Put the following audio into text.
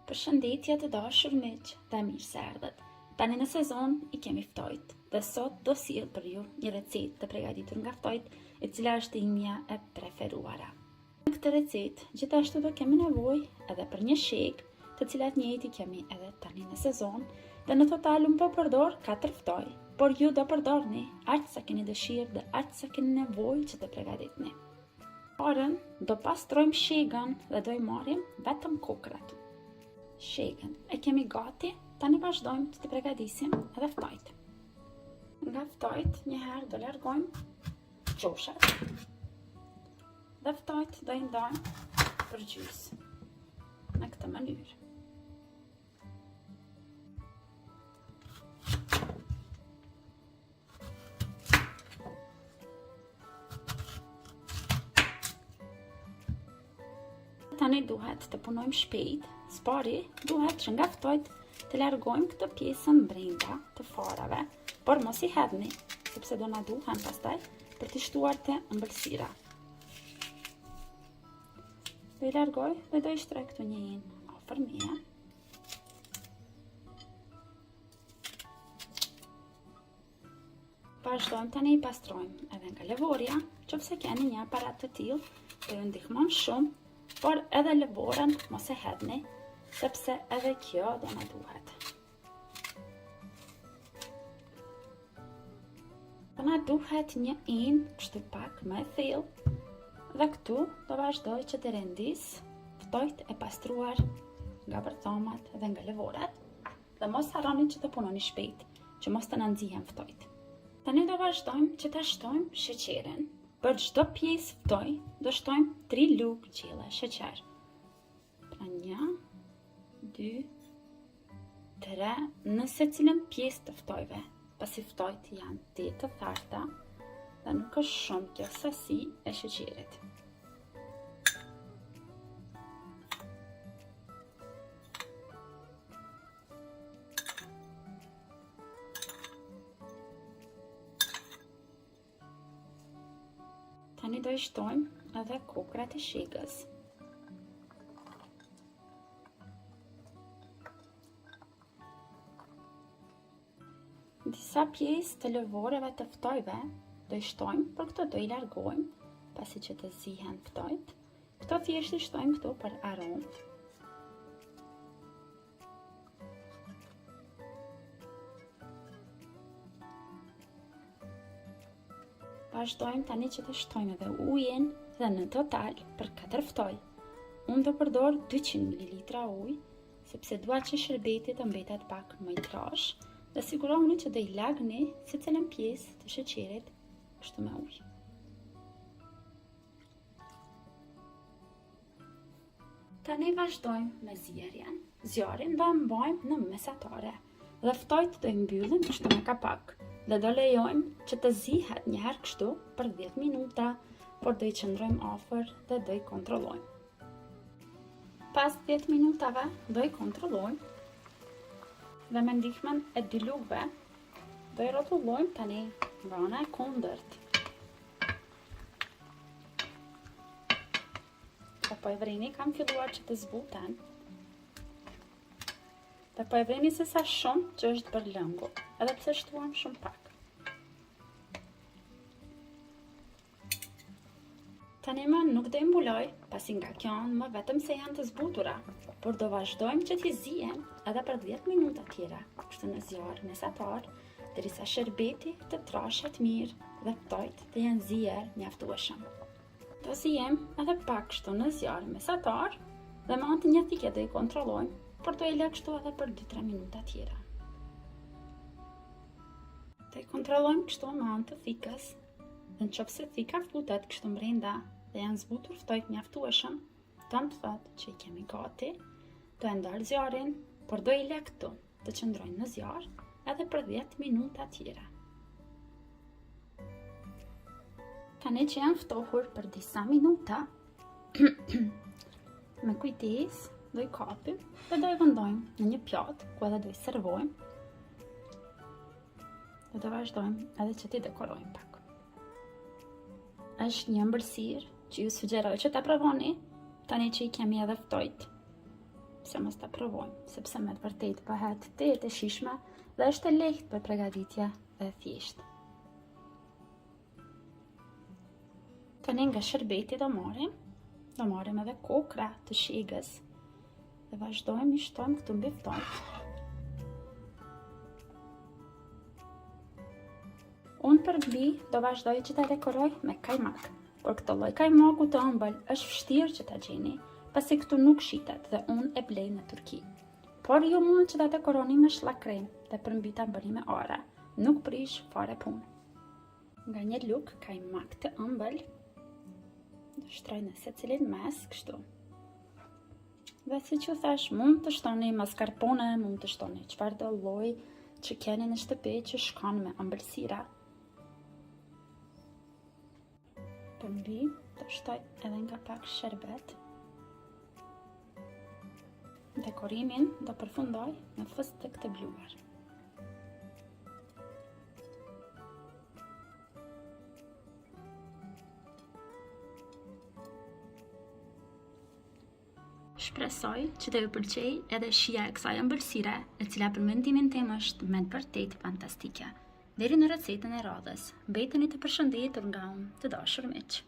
Përshëndetje të dashur miq dhe mirë se erdhët. Tani në sezon I kemi ftojt dhe sot do sjell për ju një recetë të përgatitur nga ftojt, e cila është imja e preferuara. Në këtë recetë gjithashtu do kemi nevojë edhe për një sheg, të cilat njëjtë I kemi edhe tani në sezon, dhe në total unë po përdor 4 ftoj, por ju do përdorni aq sa keni dëshirë dhe aq sa keni nevojë që të përgatitni. Parën do pastrojmë shegën dhe do I marrim vetëm kokrat. Shegën e kemi gati, tani vazhdojmë të përgatisim edhe ftojt. Nga ftojt njëherë do largojmë qoshat dhe ftojt do I ndajmë për gjysë në këtë mënyrë. Tani duhet të punojmë shpejt, spari duhet që nga ftojt të largojmë këtë pjesën brenda të farave, por mos I hedhni, sepse do na duhen pastaj për të shtuar të ëmbëlsira. Do I largoj dhe do I shtroj këtu njëjin afër meje. Vazhdojmë tani I pastrojmë edhe nga lëvorja, qofse keni një aparat të tillë, do ju ndihmon shumë. Por edhe lëvorën mos e hedhni, sepse edhe kjo do na duhet. Do na duhet një kështu pak më e thellë, dhe këtu do vazhdoj që të rendis ftojt e pastruar nga bërthamat dhe nga lëvorat, dhe mos harroni që të punoni shpejt, që mos të na nxihen ftojt. Tani do vazhdojmë që ta shtojmë sheqerin. Për çdo pjesë ftoj, do shtojmë 3 lugë gjelle sheqer. Pra 1, 2, 3 në secilën pjesë të ftojve, pasi ftojt janë të tharta dhe nuk është shumë kjo sasi e sheqerit. Tani do I shtojmë edhe kokrat e shegës. Disa pjesë të lëvoreve të ftojve do I shtojmë, por këto do I largojmë, pasi që të zihen ftojt. Këto thjesht I shtojmë këtu për aromë. Vazhdojmë tani që të shtojmë edhe ujin dhe në total për 4 ftoj. Unë do përdor 200 ml ujë, sepse dua që shërbeti të mbetet pak më I trash, dhe sigurohuni që do I lagni secilën pjesë të sheqerit kështu me ujë. Tani vazhdojmë me zjerrjen. Zjarrin do e mbajmë në mesatare dhe ftojt do I mbyllim kështu me kapak. Dhe do lejojmë që të zihet njëherë kështu për 10 minuta, por do I qëndrojmë afër dhe do I kontrollojmë. Pas 10 minutave do I kontrollojmë dhe me ndihmën e 2 lugëve do I rrotullojmë tani nga ana e kundërt. Dhe po e vreni kam filluar që të zbuten. Dhe po e vreni se sa shumë që është për lëngu, edhe pse shtuam shumë pak. Tani më nuk do I mbuloj, pasi nga kjo më vetëm se janë të zbutura, por do vazhdojmë që t'i zihen edhe për 10 minuta tjera, kështu në zjarr mesatar, derisa shërbeti të trashet mirë dhe ftojt të jenë zier mjaftueshëm. Do zihem edhe pak kështu në zjarr mesatar dhe me anë të një thike do I kontrollojmë, por do I lë kështu edhe për 2-3 minuta tjera. Do I kontrollojmë kështu me anë të thikës, dhe nëse thika futet kështu brenda dhe janë zbutur ftojt mjaftueshëm, do të thotë që I kemi gati, do e ndal zjarrin, por do I lë këtu të qëndrojnë në zjarr edhe për 10 minuta tjera. Tani që janë ftohur për disa minuta, me kujdes do I kapim dhe do I vendojmë në një pjatë ku edhe do I servojmë. Dhe do vazhdojmë edhe që t'i dekorojmë pak. Është një ëmbëlsirë që ju sugjeroj që ta provoni, tani që I kemi edhe ftojt. pse mos ta provojmë, sepse me të vërtetë bëhet tetë e shijshme dhe është e lehtë për përgatitje dhe thjeshtë. Tani nga shërbeti do marrim edhe kokra të shegës dhe vazhdojmë i shtojmë këtu mbi ftojt. Unë për mbi do vazhdoj që ta dekoroj me kajmak, por këtë lloj kajmaku të ëmbël është vështirë që ta gjeni, pasi këtu nuk shitet dhe unë e blej në Turqi. Por ju mund që ta dekoroni me shllakrem dhe për mbi ta bëni me ara, nuk prish fare punë. Nga një luk kajmak të ëmbël, do shtroj në secilin mes kështu. Dhe si që thash, mund të shtoni mascarpone, mund të shtoni çfarëdo lloj që keni në shtëpi që shkon me ëmbëlsira. Për mbi do shtoj edhe nga pak sherbet. Dekorimin do përfundoj me fëstëk të bluar. Shpresoj që të ju pëlqej edhe shija e kësaj ëmbëlsire, e cila për mendimin tim është me të vërtetë fantastike. Deri në recetën e radhës, mbeteni të përshëndetur nga unë, të dashur miq.